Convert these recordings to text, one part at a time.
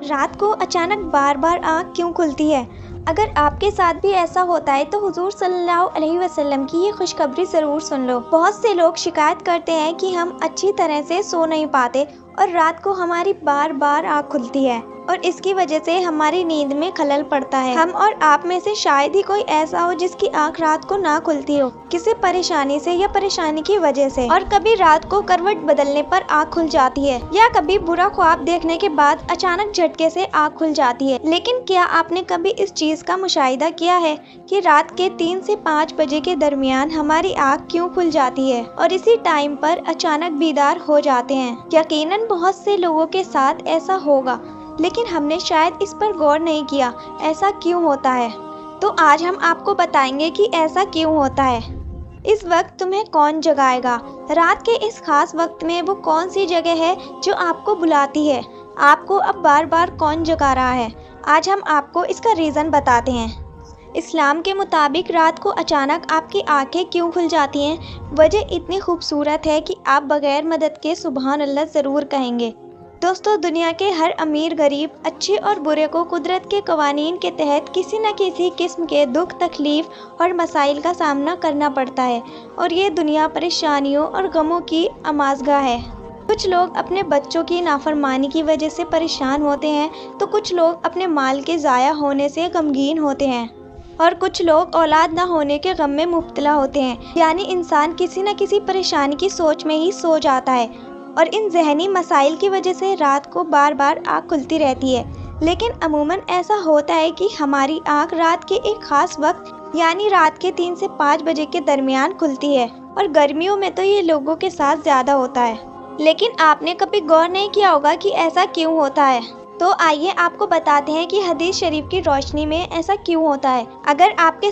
رات کو اچانک بار بار آنکھ کیوں کھلتی ہے؟ اگر آپ کے ساتھ بھی ایسا ہوتا ہے تو حضور صلی اللہ علیہ وسلم کی یہ خوشخبری ضرور سن لو۔ بہت سے لوگ شکایت کرتے ہیں کہ ہم اچھی طرح سے سو نہیں پاتے اور رات کو ہماری بار بار آنکھ کھلتی ہے اور اس کی وجہ سے ہماری نیند میں خلل پڑتا ہے۔ ہم اور آپ میں سے شاید ہی کوئی ایسا ہو جس کی آنکھ رات کو نہ کھلتی ہو، کسی پریشانی سے یا پریشانی کی وجہ سے، اور کبھی رات کو کروٹ بدلنے پر آنکھ کھل جاتی ہے یا کبھی برا خواب دیکھنے کے بعد اچانک جھٹکے سے آنکھ کھل جاتی ہے۔ لیکن کیا آپ نے کبھی اس چیز کا مشاہدہ کیا ہے کہ رات کے 3 سے 5 بجے کے درمیان ہماری آنکھ کیوں کھل جاتی ہے اور اسی ٹائم پر اچانک بیدار ہو جاتے ہیں؟ یقیناً بہت سے لوگوں کے ساتھ ایسا ہوگا، لیکن ہم نے شاید اس پر غور نہیں کیا ایسا کیوں ہوتا ہے۔ تو آج ہم آپ کو بتائیں گے کہ ایسا کیوں ہوتا ہے۔ اس وقت تمہیں کون جگائے گا؟ رات کے اس خاص وقت میں وہ کون سی جگہ ہے جو آپ کو بلاتی ہے؟ آپ کو اب بار بار کون جگا رہا ہے؟ آج ہم آپ کو اس کا ریزن بتاتے ہیں۔ اسلام کے مطابق رات کو اچانک آپ کی آنکھیں کیوں کھل جاتی ہیں؟ وجہ اتنی خوبصورت ہے کہ آپ بغیر مدد کے سبحان اللہ ضرور کہیں گے۔ دوستو، دنیا کے ہر امیر غریب، اچھے اور برے کو قدرت کے قوانین کے تحت کسی نہ کسی قسم کے دکھ، تکلیف اور مسائل کا سامنا کرنا پڑتا ہے، اور یہ دنیا پریشانیوں اور غموں کی آماجگاہ ہے۔ کچھ لوگ اپنے بچوں کی نافرمانی کی وجہ سے پریشان ہوتے ہیں تو کچھ لوگ اپنے مال کے ضائع ہونے سے غمگین ہوتے ہیں، اور کچھ لوگ اولاد نہ ہونے کے غم میں مبتلا ہوتے ہیں۔ یعنی انسان کسی نہ کسی پریشانی کی سوچ میں ہی سو جاتا ہے، اور ان ذہنی مسائل کی وجہ سے رات کو بار بار آنکھ کھلتی رہتی ہے۔ لیکن عموماً ایسا ہوتا ہے کہ ہماری آنکھ رات کے ایک خاص وقت یعنی رات کے 3 سے 5 بجے کے درمیان کھلتی ہے، اور گرمیوں میں تو یہ لوگوں کے ساتھ زیادہ ہوتا ہے۔ لیکن آپ نے کبھی غور نہیں کیا ہوگا کہ ایسا کیوں ہوتا ہے۔ تو آئیے آپ کو بتاتے ہیں کہ حدیث شریف کی روشنی میں ایسا کیوں ہوتا ہے۔ اگر آپ کے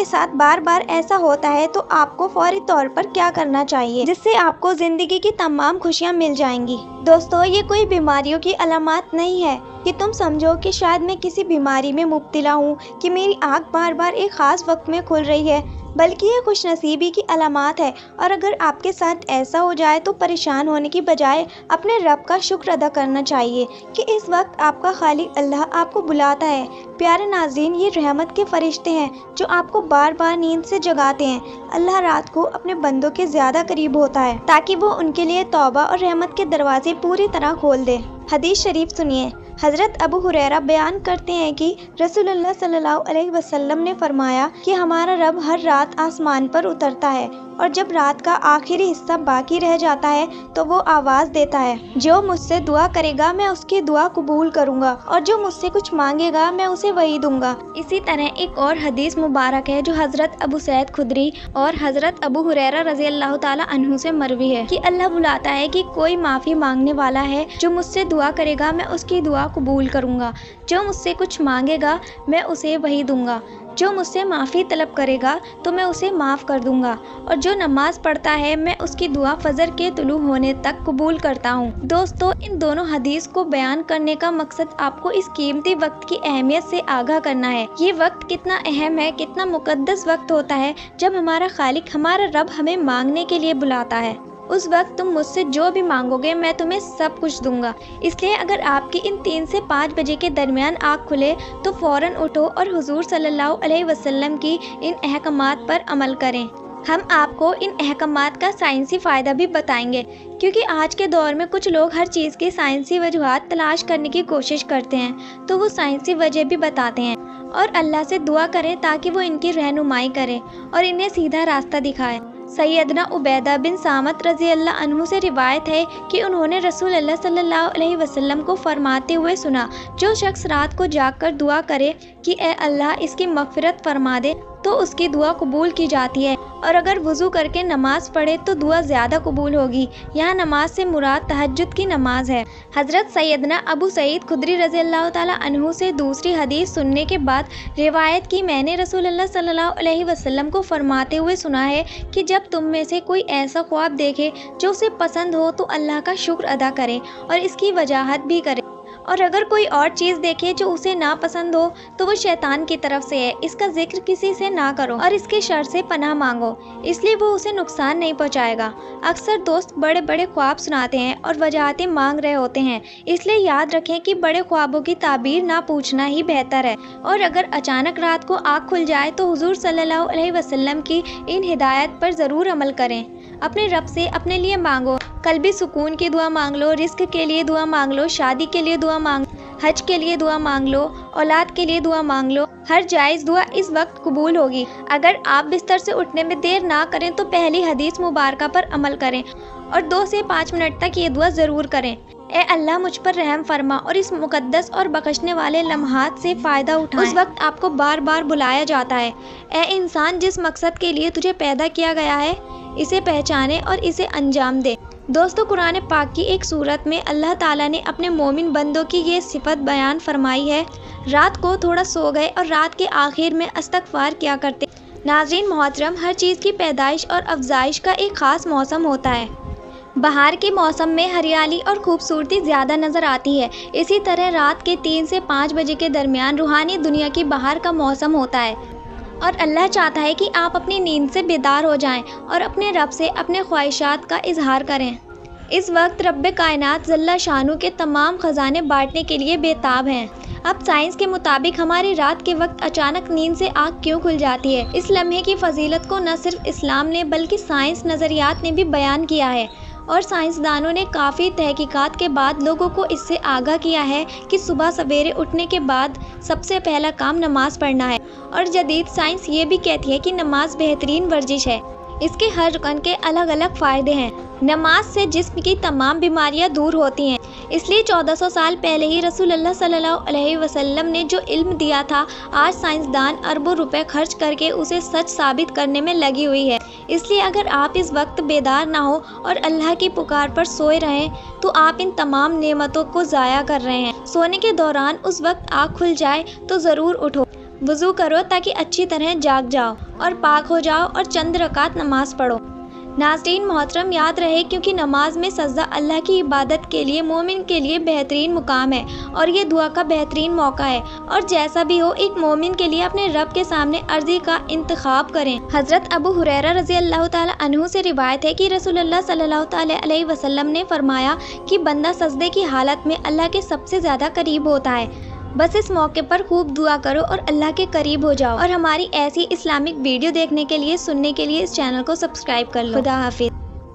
ساتھ بار بار ایسا ہوتا ہے تو آپ کو فوری طور پر کیا کرنا چاہیے جس سے آپ کو زندگی کی تمام خوشیاں مل جائیں گی؟ دوستو، یہ کوئی بیماریوں کی علامات نہیں ہے کہ تم سمجھو کہ شاید میں کسی بیماری میں مبتلا ہوں کہ میری آنکھ بار بار ایک خاص وقت میں کھل رہی ہے، بلکہ یہ خوش نصیبی کی علامات ہے۔ اور اگر آپ کے ساتھ ایسا ہو جائے تو پریشان ہونے کی بجائے اپنے رب کا شکر ادا کرنا چاہیے کہ اس وقت آپ کا خالق اللہ آپ کو بلاتا ہے۔ پیارے ناظرین، یہ رحمت کے فرشتے ہیں جو آپ کو بار بار نیند سے جگاتے ہیں۔ اللہ رات کو اپنے بندوں کے زیادہ قریب ہوتا ہے تاکہ وہ ان کے لیے توبہ اور رحمت کے دروازے پوری طرح کھول دے۔ حدیث شریف سنیے۔ حضرت ابو ہریرہ بیان کرتے ہیں کہ رسول اللہ صلی اللہ علیہ وسلم نے فرمایا کہ ہمارا رب ہر رات آسمان پر اترتا ہے، اور جب رات کا آخری حصہ باقی رہ جاتا ہے تو وہ آواز دیتا ہے، جو مجھ سے دعا کرے گا میں اس کی دعا قبول کروں گا، اور جو مجھ سے کچھ مانگے گا میں اسے وہی دوں گا۔ اسی طرح ایک اور حدیث مبارک ہے جو حضرت ابو سعید خدری اور حضرت ابو ہریرہ رضی اللہ تعالی عنہ سے مروی ہے کہ اللہ بلاتا ہے کہ کوئی معافی مانگنے والا ہے، جو مجھ سے دعا کرے گا میں اس کی دعا قبول کروں گا، جو مجھ سے کچھ مانگے گا میں اسے وہی دوں گا، جو مجھ سے معافی طلب کرے گا تو میں اسے معاف کر دوں گا، اور جو نماز پڑھتا ہے میں اس کی دعا فجر کے طلوع ہونے تک قبول کرتا ہوں۔ دوستو، ان دونوں حدیث کو بیان کرنے کا مقصد آپ کو اس قیمتی وقت کی اہمیت سے آگاہ کرنا ہے۔ یہ وقت کتنا اہم ہے، کتنا مقدس وقت ہوتا ہے جب ہمارا خالق، ہمارا رب ہمیں مانگنے کے لیے بلاتا ہے۔ اس وقت تم مجھ سے جو بھی مانگو گے میں تمہیں سب کچھ دوں گا۔ اس لیے اگر آپ کی ان 3 سے 5 بجے کے درمیان آنکھ کھلے تو فوراً اٹھو اور حضور صلی اللہ علیہ وسلم کی ان احکامات پر عمل کریں۔ ہم آپ کو ان احکامات کا سائنسی فائدہ بھی بتائیں گے، کیونکہ آج کے دور میں کچھ لوگ ہر چیز کی سائنسی وجوہات تلاش کرنے کی کوشش کرتے ہیں، تو وہ سائنسی وجہ بھی بتاتے ہیں، اور اللہ سے دعا کریں تاکہ وہ ان کی رہنمائی کرے اور انہیں سیدھا راستہ دکھائے۔ سیدنا عبیدہ بن صامت رضی اللہ عنہ سے روایت ہے کہ انہوں نے رسول اللہ صلی اللہ علیہ وسلم کو فرماتے ہوئے سنا، جو شخص رات کو جاگ کر دعا کرے کہ اے اللہ اس کی مغفرت فرما دے تو اس کی دعا قبول کی جاتی ہے، اور اگر وضو کر کے نماز پڑھے تو دعا زیادہ قبول ہوگی۔ یہاں نماز سے مراد تہجد کی نماز ہے۔ حضرت سیدنا ابو سعید خدری رضی اللہ تعالی عنہ سے دوسری حدیث سننے کے بعد روایت کی، میں نے رسول اللہ صلی اللہ علیہ وسلم کو فرماتے ہوئے سنا ہے کہ جب تم میں سے کوئی ایسا خواب دیکھے جو اسے پسند ہو تو اللہ کا شکر ادا کرے اور اس کی وضاحت بھی کرے، اور اگر کوئی اور چیز دیکھے جو اسے ناپسند ہو تو وہ شیطان کی طرف سے ہے، اس کا ذکر کسی سے نہ کرو اور اس کے شر سے پناہ مانگو، اس لیے وہ اسے نقصان نہیں پہنچائے گا۔ اکثر دوست بڑے بڑے خواب سناتے ہیں اور وجاہتیں مانگ رہے ہوتے ہیں، اس لیے یاد رکھیں کہ بڑے خوابوں کی تعبیر نہ پوچھنا ہی بہتر ہے۔ اور اگر اچانک رات کو آنکھ کھل جائے تو حضور صلی اللہ علیہ وسلم کی ان ہدایت پر ضرور عمل کریں۔ اپنے رب سے اپنے لیے مانگو، قلبی سکون کی دعا مانگ لو، رزق کے لیے دعا مانگ لو، شادی کے لیے دعا مانگ لو، حج کے لیے دعا مانگ لو، اولاد کے لیے دعا مانگ لو، ہر جائز دعا اس وقت قبول ہوگی۔ اگر آپ بستر سے اٹھنے میں دیر نہ کریں تو پہلی حدیث مبارکہ پر عمل کریں اور 2 سے 5 منٹ تک یہ دعا ضرور کریں۔ اے اللہ مجھ پر رحم فرما اور اس مقدس اور بخشنے والے لمحات سے فائدہ اٹھائیں۔ اس وقت آپ کو بار بار بلایا جاتا ہے، اے انسان جس مقصد کے لیے تجھے پیدا کیا گیا ہے اسے پہچانے اور اسے انجام دے۔ دوستو، قرآن پاک کی ایک سورت میں اللہ تعالیٰ نے اپنے مومن بندوں کی یہ صفت بیان فرمائی ہے، رات کو تھوڑا سو گئے اور رات کے آخر میں استغفار کیا کرتے۔ ناظرین محترم، ہر چیز کی پیدائش اور افزائش کا ایک خاص موسم ہوتا ہے۔ بہار کے موسم میں ہریالی اور خوبصورتی زیادہ نظر آتی ہے، اسی طرح رات کے 3 سے 5 بجے کے درمیان روحانی دنیا کی بہار کا موسم ہوتا ہے اور اللہ چاہتا ہے کہ آپ اپنی نیند سے بیدار ہو جائیں اور اپنے رب سے اپنے خواہشات کا اظہار کریں۔ اس وقت رب کائنات جل شانہ کے تمام خزانے بانٹنے کے لیے بےتاب ہیں۔ اب سائنس کے مطابق ہماری رات کے وقت اچانک نیند سے آنکھ کیوں کھل جاتی ہے؟ اس لمحے کی فضیلت کو نہ صرف اسلام نے بلکہ سائنس نظریات نے بھی بیان کیا ہے، اور سائنسدانوں نے کافی تحقیقات کے بعد لوگوں کو اس سے آگاہ کیا ہے کہ صبح سویرے اٹھنے کے بعد سب سے پہلا کام نماز پڑھنا ہے۔ اور جدید سائنس یہ بھی کہتی ہے کہ نماز بہترین ورزش ہے، اس کے ہر رکن کے الگ الگ فائدے ہیں۔ نماز سے جسم کی تمام بیماریاں دور ہوتی ہیں، اس لیے 1400 سال پہلے ہی رسول اللہ صلی اللہ علیہ وسلم نے جو علم دیا تھا، آج سائنسدان اربوں روپے خرچ کر کے اسے سچ ثابت کرنے میں لگی ہوئی ہے۔ اس لیے اگر آپ اس وقت بیدار نہ ہو اور اللہ کی پکار پر سوئے رہیں تو آپ ان تمام نعمتوں کو ضائع کر رہے ہیں۔ سونے کے دوران اس وقت آنکھ کھل جائے تو ضرور اٹھو، وضو کرو تاکہ اچھی طرح جاگ جاؤ اور پاک ہو جاؤ اور چند رکعت نماز پڑھو۔ ناظرین محترم، یاد رہے کیونکہ نماز میں سجدہ اللہ کی عبادت کے لیے مومن کے لیے بہترین مقام ہے اور یہ دعا کا بہترین موقع ہے، اور جیسا بھی ہو ایک مومن کے لیے اپنے رب کے سامنے عرضی کا انتخاب کریں۔ حضرت ابو ہریرہ رضی اللہ تعالیٰ عنہ سے روایت ہے کہ رسول اللہ صلی اللہ تعالیٰ علیہ وسلم نے فرمایا کہ بندہ سجدے کی حالت میں اللہ کے سب سے زیادہ قریب ہوتا ہے۔ بس اس موقع پر خوب دعا کرو اور اللہ کے قریب ہو جاؤ، اور ہماری ایسی اسلامک ویڈیو دیکھنے کے لیے، سننے کے لیے اس چینل کو سبسکرائب کر لو۔ خدا حافظ۔